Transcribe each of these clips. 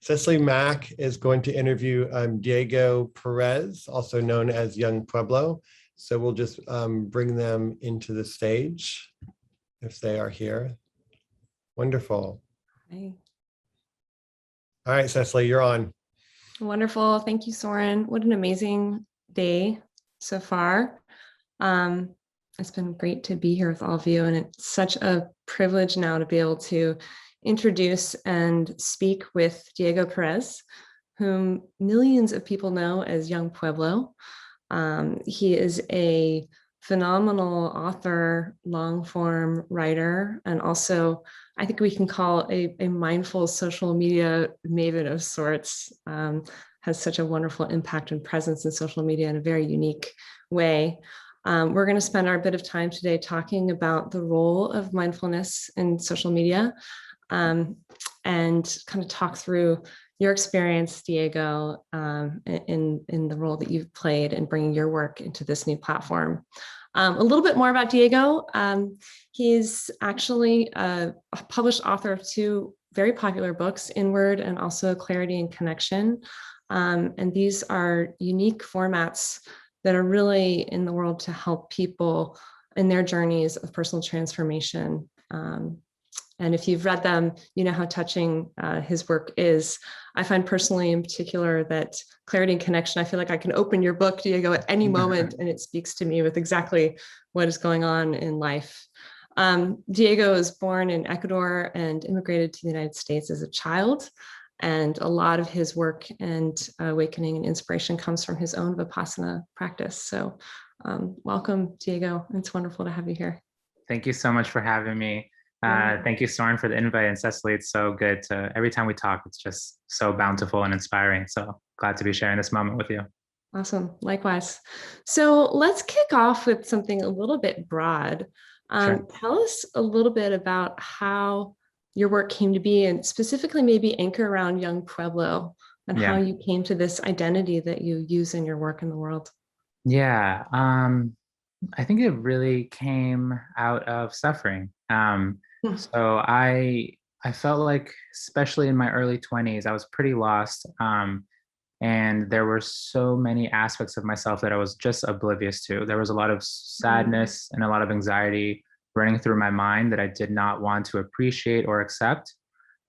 Cecily Mak is going to interview Diego Perez, also known as Young Pueblo. So we'll just bring them into the stage if they are here. Wonderful. Hi. All right, Cecily, you're on. Wonderful. Thank you, Soren. What an amazing day so far. It's been great to be here with all of you, and it's such a privilege now to be able to introduce and speak with Diego Perez, whom millions of people know as Young Pueblo. He is a phenomenal author, long-form writer, and also I think we can call a mindful social media maven of sorts. Has such a wonderful impact and presence in social media in a very unique way. We're going to spend our bit of time today talking about the role of mindfulness in social media, and kind of talk through your experience, Diego, in the role that you've played in bringing your work into this new platform. A little bit more about Diego. He's actually a published author of two very popular books, Inward and also Clarity and Connection. And these are unique formats that are really in the world to help people in their journeys of personal transformation. And if you've read them, you know how touching his work is. I find personally in particular that Clarity and Connection, I feel like I can open your book, Diego, at any moment, and it speaks to me with exactly what is going on in life. Diego was born in Ecuador and immigrated to the United States as a child. And a lot of his work and awakening and inspiration comes from his own Vipassana practice. So welcome, Diego. It's wonderful to have you here. Thank you so much for having me. Thank you, Soren, for the invite, and Cecily, it's so good to, every time we talk, it's just so bountiful and inspiring. So glad to be sharing this moment with you. Awesome, likewise. So let's kick off with something a little bit broad. Sure. Tell us a little bit about how your work came to be, and specifically maybe anchor around Young Pueblo and how you came to this identity that you use in your work in the world. Yeah, I think it really came out of suffering. So I felt like, especially in my early 20s, I was pretty lost. And there were so many aspects of myself that I was just oblivious to. There was a lot of sadness and a lot of anxiety running through my mind that I did not want to appreciate or accept.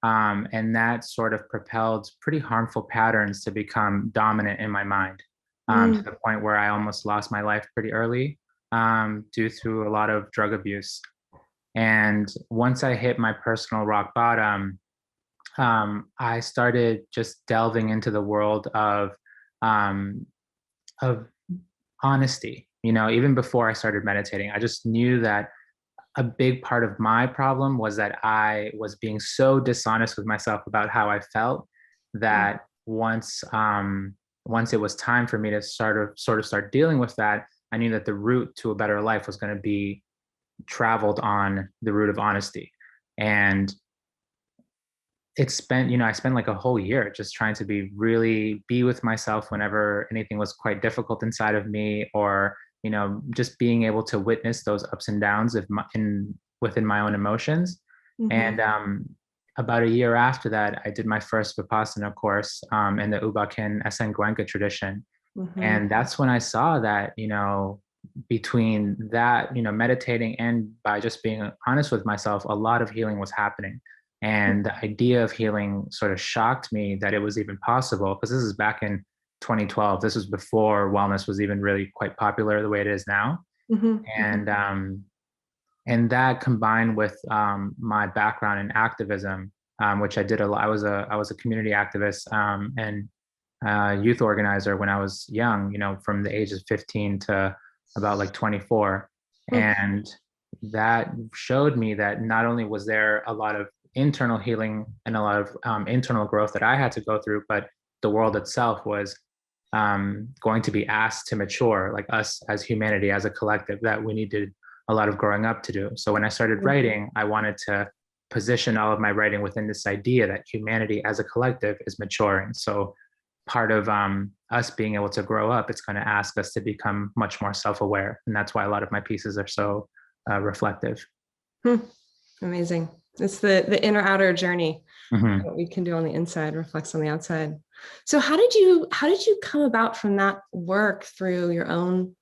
And that sort of propelled pretty harmful patterns to become dominant in my mind, to the point where I almost lost my life pretty early due to a lot of drug abuse. And once I hit my personal rock bottom, I started just delving into the world of honesty. You know, even before I started meditating, I just knew that a big part of my problem was that I was being so dishonest with myself about how I felt that once it was time for me to sort of start dealing with that, I knew that the route to a better life was going to be traveled on the route of honesty. And I spent like a whole year just trying to be with myself whenever anything was quite difficult inside of me, or, you know, just being able to witness those ups and downs within my own emotions. And about a year after that, I did my first Vipassana course in the Ubaken Esenguenka tradition. And that's when I saw that, you know, between that, you know, meditating and by just being honest with myself, a lot of healing was happening. And the idea of healing sort of shocked me that it was even possible, because this is back in 2012. This was before wellness was even really quite popular the way it is now. And that combined with my background in activism, which I did a lot. I was a community activist and youth organizer when I was young, you know, from the age of 15 to about like 24. And that showed me that not only was there a lot of internal healing and a lot of internal growth that I had to go through, but the world itself was going to be asked to mature, like us as humanity, as a collective, that we needed a lot of growing up to do. So when I started writing, I wanted to position all of my writing within this idea that humanity as a collective is maturing. So part of us being able to grow up, it's going to ask us to become much more self-aware. And that's why a lot of my pieces are so reflective. Amazing. It's the inner outer journey. Mhm. What we can do on the inside reflects on the outside. So how did you come about from that work through your own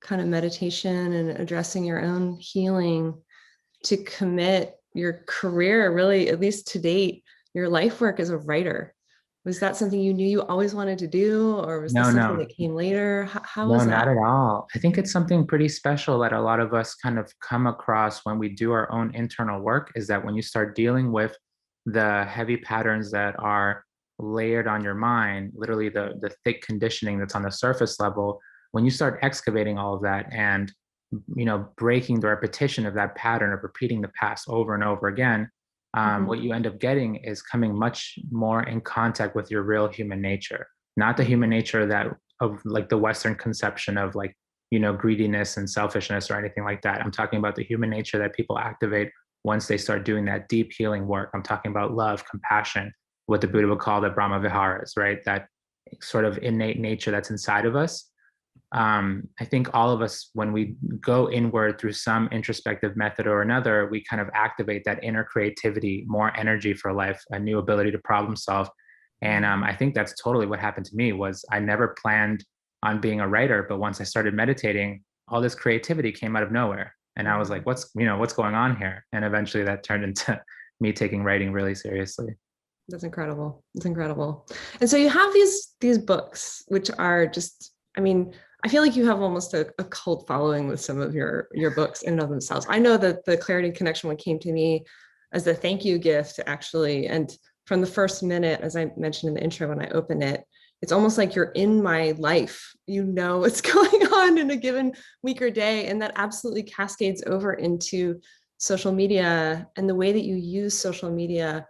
kind of meditation and addressing your own healing to commit your career, really, at least to date, your life work as a writer? Was that something you knew you always wanted to do, or was this No, something no. that came later? How No, was not that? at all. I think it's something pretty special that a lot of us kind of come across when we do our own internal work, is that when you start dealing with the heavy patterns that are layered on your mind, literally the thick conditioning that's on the surface level, when you start excavating all of that and breaking the repetition of that pattern of repeating the past over and over again, Mhm. what you end up getting is coming much more in contact with your real human nature, not the human nature that of like the Western conception of like, greediness and selfishness or anything like that. I'm talking about the human nature that people activate once they start doing that deep healing work. I'm talking about love, compassion, what the Buddha would call the Brahma Viharas, right? That sort of innate nature that's inside of us. I think all of us, when we go inward through some introspective method or another, we kind of activate that inner creativity, more energy for life, a new ability to problem solve. And I think that's totally what happened to me. Was I never planned on being a writer, but once I started meditating, all this creativity came out of nowhere. And I was like, what's going on here? And eventually that turned into me taking writing really seriously. That's incredible. It's incredible. And so you have these books, which are just, I mean, I feel like you have almost a cult following with some of your books in and of themselves. I know that the Clarity and Connection one came to me as a thank you gift, actually. And from the first minute, as I mentioned in the intro, when I open it, it's almost like you're in my life. You know what's going on in a given week or day. And that absolutely cascades over into social media and the way that you use social media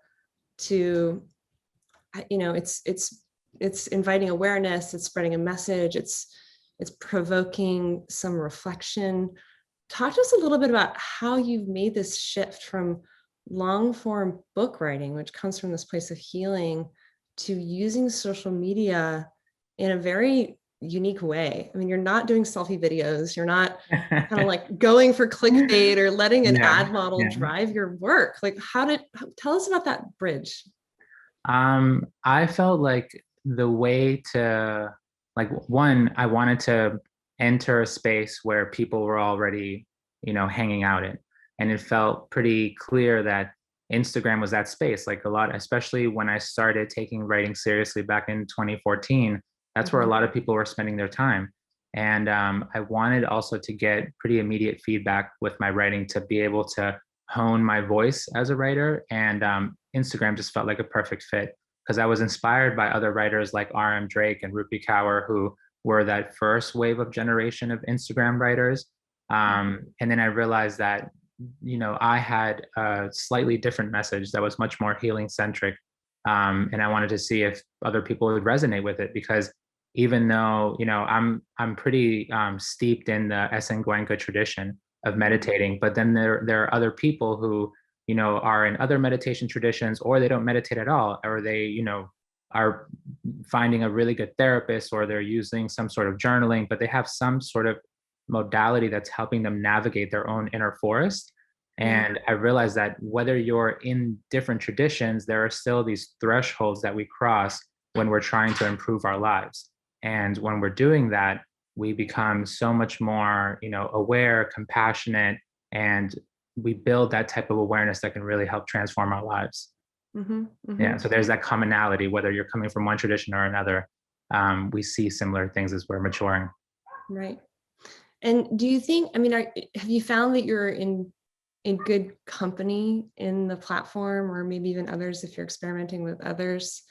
to, it's inviting awareness, it's spreading a message, it's provoking some reflection. Talk to us a little bit about how you've made this shift from long form book writing, which comes from this place of healing, to using social media in a very unique way. I mean, you're not doing selfie videos, you're not kind of like going for clickbait or letting an Yeah, ad model yeah. drive your work. Like, tell us about that bridge. I felt like the way to, like, one, I wanted to enter a space where people were already, hanging out in. And it felt pretty clear that Instagram was that space. Like a lot, especially when I started taking writing seriously back in 2014, that's where a lot of people were spending their time. And I wanted also to get pretty immediate feedback with my writing to be able to hone my voice as a writer. And Instagram just felt like a perfect fit because I was inspired by other writers like R.M. Drake and Rupi Kaur, who were that first wave of generation of Instagram writers. And then I realized that, I had a slightly different message that was much more healing centric. And I wanted to see if other people would resonate with it because even though, I'm pretty steeped in the Essen Goenka tradition of meditating, but then there are other people who are in other meditation traditions, or they don't meditate at all, or they are finding a really good therapist, or they're using some sort of journaling, but they have some sort of modality that's helping them navigate their own inner forest. And I realized that whether you're in different traditions, there are still these thresholds that we cross when we're trying to improve our lives. And when we're doing that, we become so much more, aware, compassionate, and we build that type of awareness that can really help transform our lives. Mm-hmm, Yeah. mm-hmm. So there's that commonality, whether you're coming from one tradition or another. We see similar things as we're maturing. Right. And do you think, I mean, have you found that you're in good company in the platform, or maybe even others, if you're experimenting with others,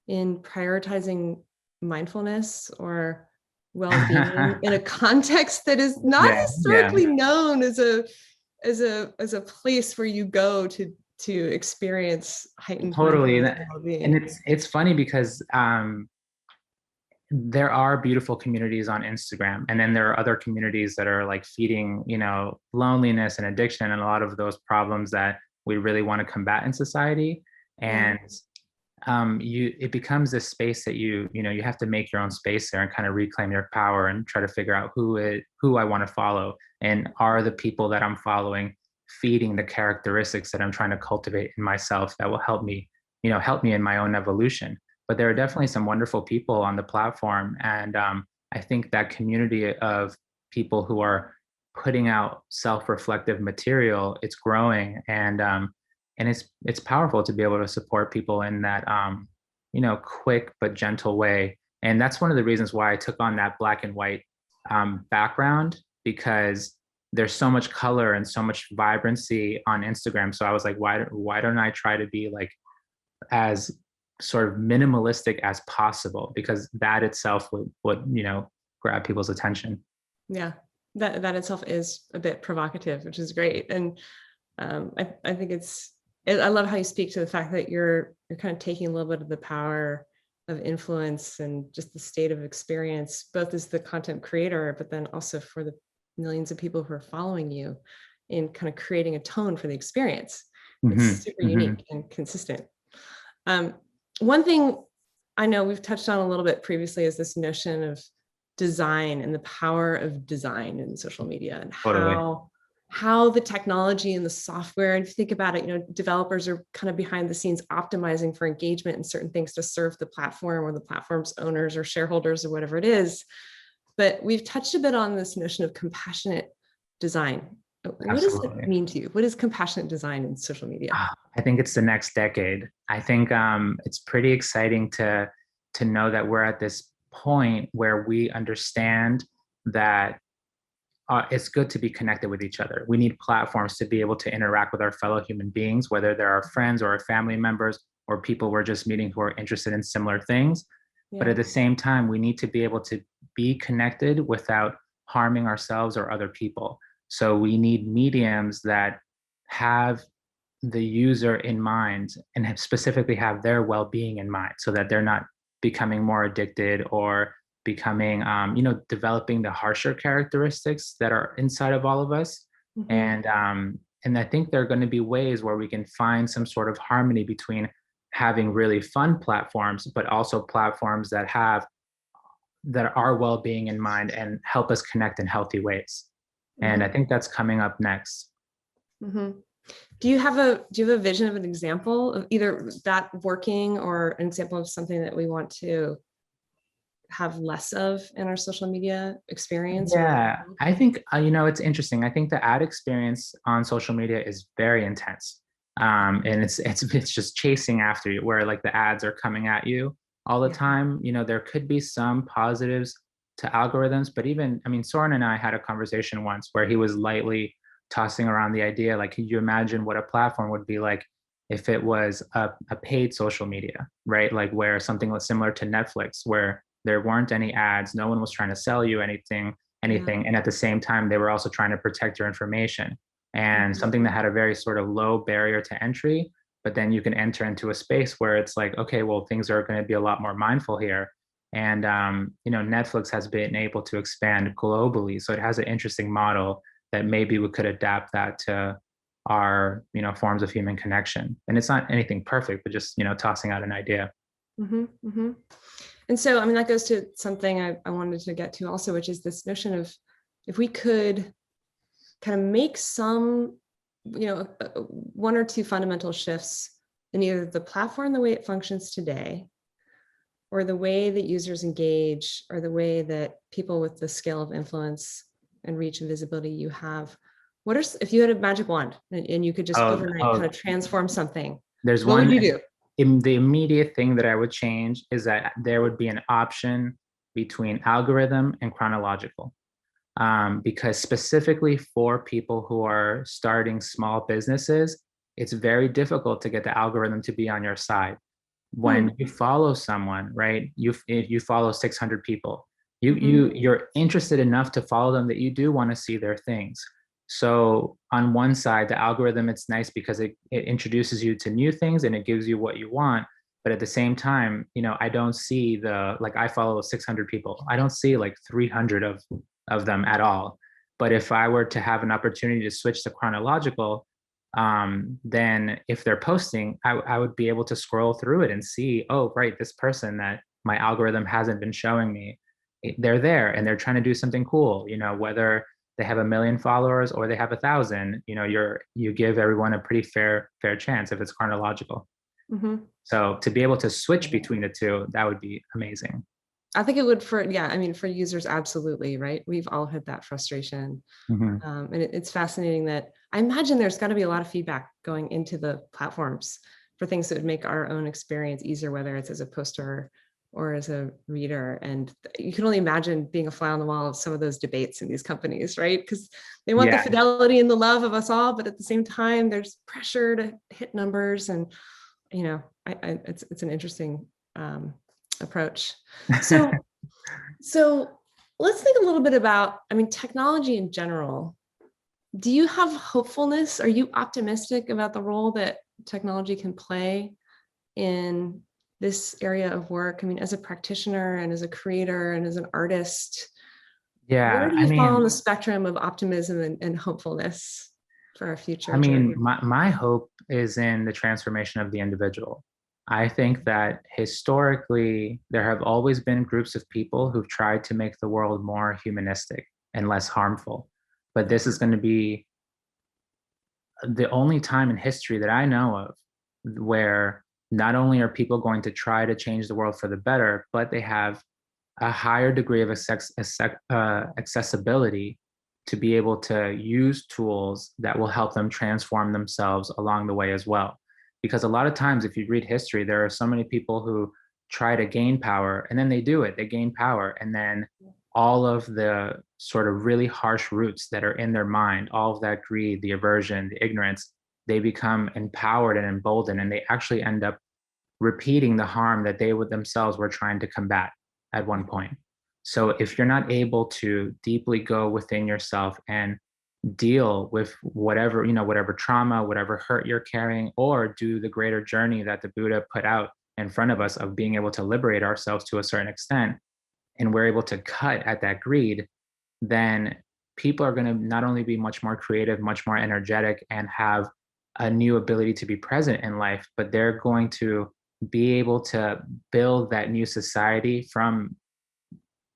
in prioritizing mindfulness or well-being in a context that is not Yeah. Yeah. historically known as a place where you go to experience heightened Totally. mindfulness And and and well-being? it's funny because there are beautiful communities on Instagram, and then there are other communities that are like feeding, loneliness and addiction and a lot of those problems that we really want to combat in society. Yeah. And it becomes this space that you have to make your own space there and kind of reclaim your power and try to figure out who I want to follow, and are the people that I'm following feeding the characteristics that I'm trying to cultivate in myself that will help me, help me in my own evolution. But there are definitely some wonderful people on the platform. And I think that community of people who are putting out self-reflective material, it's growing. And it's powerful to be able to support people in that, quick but gentle way. And that's one of the reasons why I took on that black and white background, because there's so much color and so much vibrancy on Instagram. So I was like, why don't I try to be like as sort of minimalistic as possible? Because that itself would grab people's attention. Yeah, that itself is a bit provocative, which is great. And I think I love how you speak to the fact that you're kind of taking a little bit of the power of influence and just the state of experience, both as the content creator, but then also for the millions of people who are following you, in kind of creating a tone for the experience. It's super unique and consistent. One thing I know we've touched on a little bit previously is this notion of design and the power of design in social media, and how the technology and the software, and if you think about it, developers are kind of behind the scenes optimizing for engagement and certain things to serve the platform or the platform's owners or shareholders or whatever it is. But we've touched a bit on this notion of compassionate design. What does it mean to you? What is compassionate design in social media? I think it's the next decade. I think it's pretty exciting to know that we're at this point where we understand that it's good to be connected with each other. We need platforms to be able to interact with our fellow human beings, whether they're our friends or our family members or people we're just meeting who are interested in similar things. Yeah. But at the same time, we need to be able to be connected without harming ourselves or other people. So we need mediums that have the user in mind and specifically have their well-being in mind, so that they're not becoming more addicted or becoming, developing the harsher characteristics that are inside of all of us. Mm-hmm. And I think there are going to be ways where we can find some sort of harmony between having really fun platforms, but also platforms that are well-being in mind and help us connect in healthy ways. Mm-hmm. And I think that's coming up next. Mm-hmm. Do you have a vision of an example of either that working or an example of something that we want to have less of in our social media experience? Yeah, I think, it's interesting. I think the ad experience on social media is very intense. And it's just chasing after you, where like the ads are coming at you all the time. There could be some positives to algorithms, but Soren and I had a conversation once where he was lightly tossing around the idea, like, could you imagine what a platform would be like if it was a paid social media, right? Like where something was similar to Netflix, where there weren't any ads, no one was trying to sell you anything. And at the same time, they were also trying to protect your information, and something that had a very sort of low barrier to entry, but then you can enter into a space where it's like, okay, well, things are going to be a lot more mindful here. And, Netflix has been able to expand globally. So it has an interesting model that maybe we could adapt that to our, forms of human connection. And it's not anything perfect, but just, tossing out an idea. Mm-hmm, mm-hmm. And so, that goes to something I wanted to get to also, which is this notion of if we could kind of make some, one or two fundamental shifts in either the platform, the way it functions today, or the way that users engage, or the way that people with the scale of influence and reach and visibility you have, if you had a magic wand and you could just overnight kind of transform something, what would you do? The immediate thing that I would change is that there would be an option between algorithm and chronological. Because specifically for people who are starting small businesses, it's very difficult to get the algorithm to be on your side. When you follow someone, right? If you follow 600 people, you're interested enough to follow them that you do want to see their things. So on one side, the algorithm, it's nice because it introduces you to new things and it gives you what you want. But at the same time, I don't see I follow 600 people. I don't see like 300 of them at all. But if I were to have an opportunity to switch to chronological, then if they're posting, I would be able to scroll through it and see, oh, right, this person that my algorithm hasn't been showing me, they're there and they're trying to do something cool, whether they have 1 million followers or they have 1,000, you give everyone a pretty fair chance if it's chronological. Mhm. So to be able to switch between the two, that would be amazing. I think it would for users, absolutely, right? We've all had that frustration. Mhm. And it's fascinating that I imagine there's got to be a lot of feedback going into the platforms for things that would make our own experience easier, whether it's as a poster or as a reader. And you can only imagine being a fly on the wall of some of those debates in these companies, right? Because they want the Yeah. fidelity and the love of us all, but at the same time, there's pressure to hit numbers. And, it's an interesting approach. So, so let's think a little bit about, technology in general. Do you have hopefulness? Are you optimistic about the role that technology can play in this area of work? As a practitioner and as a creator and as an artist, where Yeah, do you fall on the spectrum of optimism and hopefulness for our future? my hope is in the transformation of the individual. I think that historically, there have always been groups of people who've tried to make the world more humanistic and less harmful. But this is going to be the only time in history that I know of where not only are people going to try to change the world for the better, but they have a higher degree of accessibility to be able to use tools that will help them transform themselves along the way as well. Because a lot of times, if you read history, there are so many people who try to gain power and then they do it, they gain power. And then all of the sort of really harsh roots that are in their mind, all of that greed, the aversion, the ignorance, they become empowered and emboldened, and they actually end up repeating the harm that they would themselves were trying to combat at one point. So if you're not able to deeply go within yourself and deal with whatever trauma, whatever hurt you're carrying, or do the greater journey that the Buddha put out in front of us of being able to liberate ourselves to a certain extent, and we're able to cut at that greed, then people are going to not only be much more creative, much more energetic, and have a new ability to be present in life, but they're going to be able to build that new society from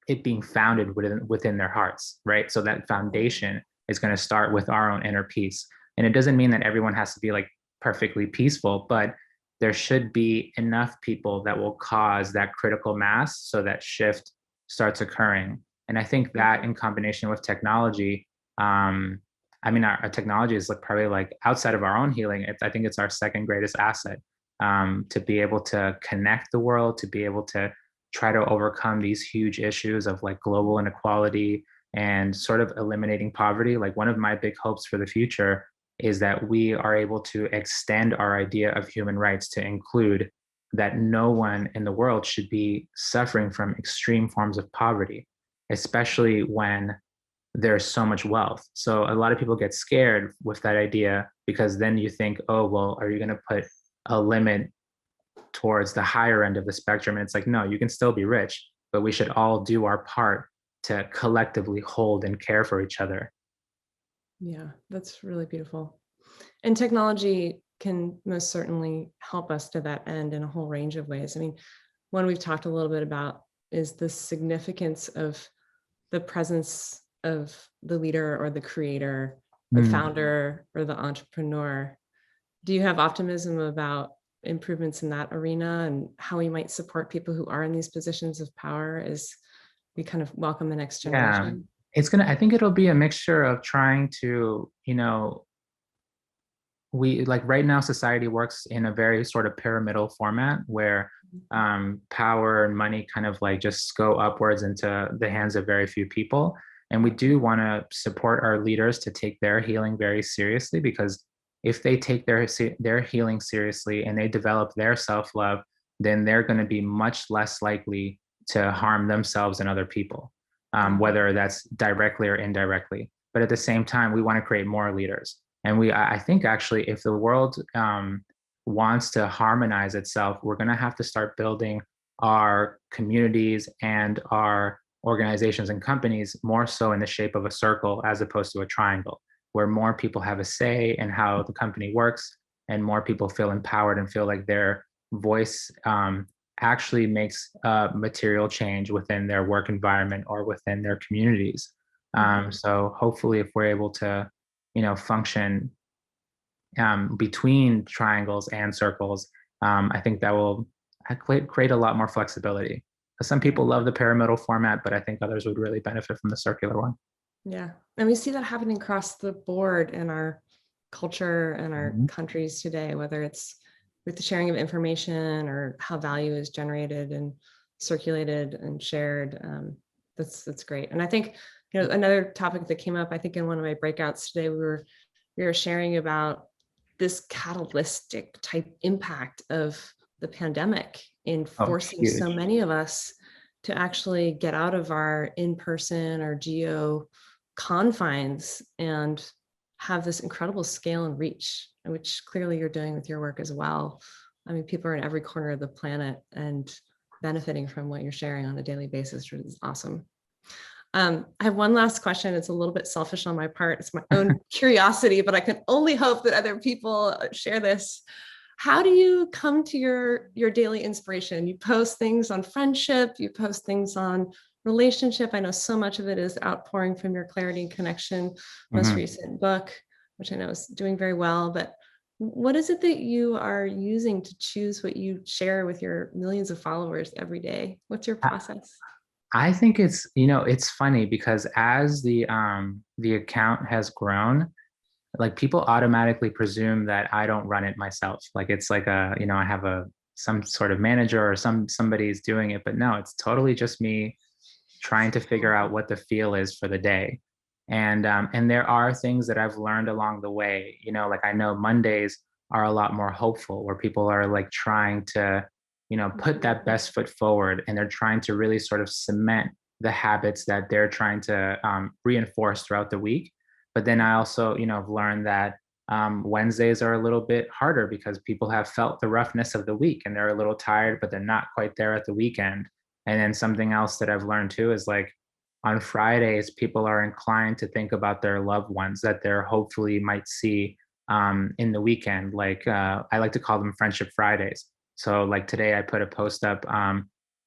it being founded within their hearts, right? So that foundation is going to start with our own inner peace. And it doesn't mean that everyone has to be like perfectly peaceful, but there should be enough people that will cause that critical mass so that shift starts occurring. And I think that in combination with technology, our technology is like probably like outside of our own healing. I think it's our second greatest asset, to be able to connect the world, to be able to try to overcome these huge issues of like global inequality and sort of eliminating poverty. Like one of my big hopes for the future is that we are able to extend our idea of human rights to include that no one in the world should be suffering from extreme forms of poverty, especially when there's so much wealth. So a lot of people get scared with that idea because then you think, oh, well, are you going to put a limit towards the higher end of the spectrum? And it's like, no, you can still be rich, but we should all do our part to collectively hold and care for each other. Yeah, that's really beautiful. And technology can most certainly help us to that end in a whole range of ways. One we've talked a little bit about is the significance of the presence of the leader or the creator, the founder or the entrepreneur. Do you have optimism about improvements in that arena and how we might support people who are in these positions of power as we kind of welcome the next generation? I think it'll be a mixture of trying to, we like right now society works in a very sort of pyramidal format where power and money kind of like just go upwards into the hands of very few people. And we do want to support our leaders to take their healing very seriously, because if they take their healing seriously and they develop their self-love, then they're going to be much less likely to harm themselves and other people, whether that's directly or indirectly. But at the same time, we want to create more leaders. And I think actually, if the world wants to harmonize itself, we're going to have to start building our communities and our organizations and companies more so in the shape of a circle as opposed to a triangle, where more people have a say in how the company works and more people feel empowered and feel like their voice actually makes material change within their work environment or within their communities. So hopefully if we're able to, function between triangles and circles, I think that will create a lot more flexibility. Because some people love the pyramidal format, but I think others would really benefit from the circular one. Yeah. And we see that happening across the board in our culture and our countries today, whether it's with the sharing of information or how value is generated and circulated and shared. That's great. And I think, another topic that came up, I think in one of my breakouts today, we were sharing about this catalytic type impact of the pandemic in forcing so many of us to actually get out of our in-person or geo confines and have this incredible scale and reach, which clearly you're doing with your work as well. I mean, people are in every corner of the planet and benefiting from what you're sharing on a daily basis, which is awesome. I have one last question. It's a little bit selfish on my part. It's my own curiosity, but I can only hope that other people share this. How do you come to your daily inspiration? You post things on friendship, you post things on relationship. I know so much of it is outpouring from your Clarity and Connection most recent book, which I know is doing very well. But what is it that you are using to choose what you share with your millions of followers every day? What's your process? I think it's funny because as the account has grown, like people automatically presume that I don't run it myself. Like it's like I have some sort of manager or somebody's doing it, but no, it's totally just me trying to figure out what the feel is for the day. And there are things that I've learned along the way, like I know Mondays are a lot more hopeful, where people are like trying to, put that best foot forward, and they're trying to really sort of cement the habits that they're trying to reinforce throughout the week. But then I also, have learned that Wednesdays are a little bit harder because people have felt the roughness of the week and they're a little tired, but they're not quite there at the weekend. And then something else that I've learned too is like on Fridays, people are inclined to think about their loved ones that they're hopefully might see in the weekend. Like I like to call them Friendship Fridays. So like today I put a post up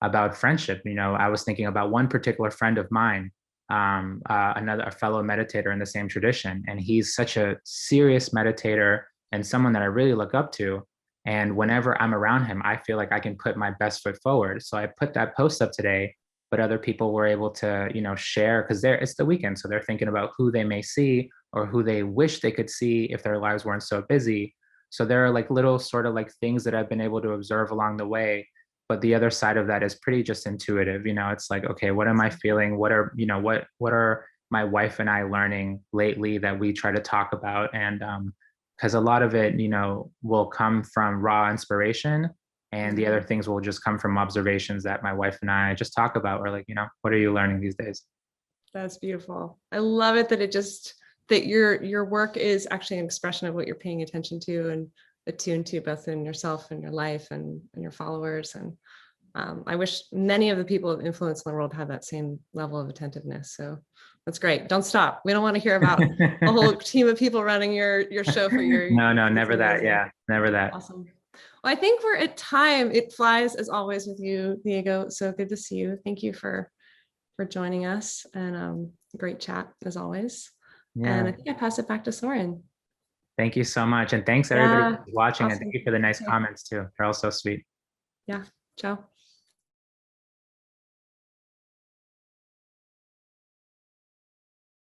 about friendship. I was thinking about one particular friend of mine, a fellow meditator in the same tradition. And he's such a serious meditator and someone that I really look up to. And whenever I'm around him, I feel like I can put my best foot forward. So I put that post up today, but other people were able to, share because it's the weekend. So they're thinking about who they may see or who they wish they could see if their lives weren't so busy. So there are like little sort of like things that I've been able to observe along the way. But the other side of that is pretty just intuitive. It's like, okay, what am I feeling? What are my wife and I learning lately that we try to talk about? And because a lot of it, will come from raw inspiration. And the other things will just come from observations that my wife and I just talk about. Or like, what are you learning these days? That's beautiful. I love it that your work is actually an expression of what you're paying attention to and attuned to, both in yourself and your life and your followers. And I wish many of the people of influence in the world had that same level of attentiveness. So that's great. Don't stop. We don't want to hear about a whole team of people running your show for your. No, never that. Yeah, never that. Awesome. Well, I think we're at time. It flies as always with you, Diego. So good to see you. Thank you for joining us, and great chat as always. Yeah. And I think I pass it back to Soren. Thank you so much. And thanks everybody for watching. Awesome. And thank you for the nice comments too. They're all so sweet. Yeah. Ciao.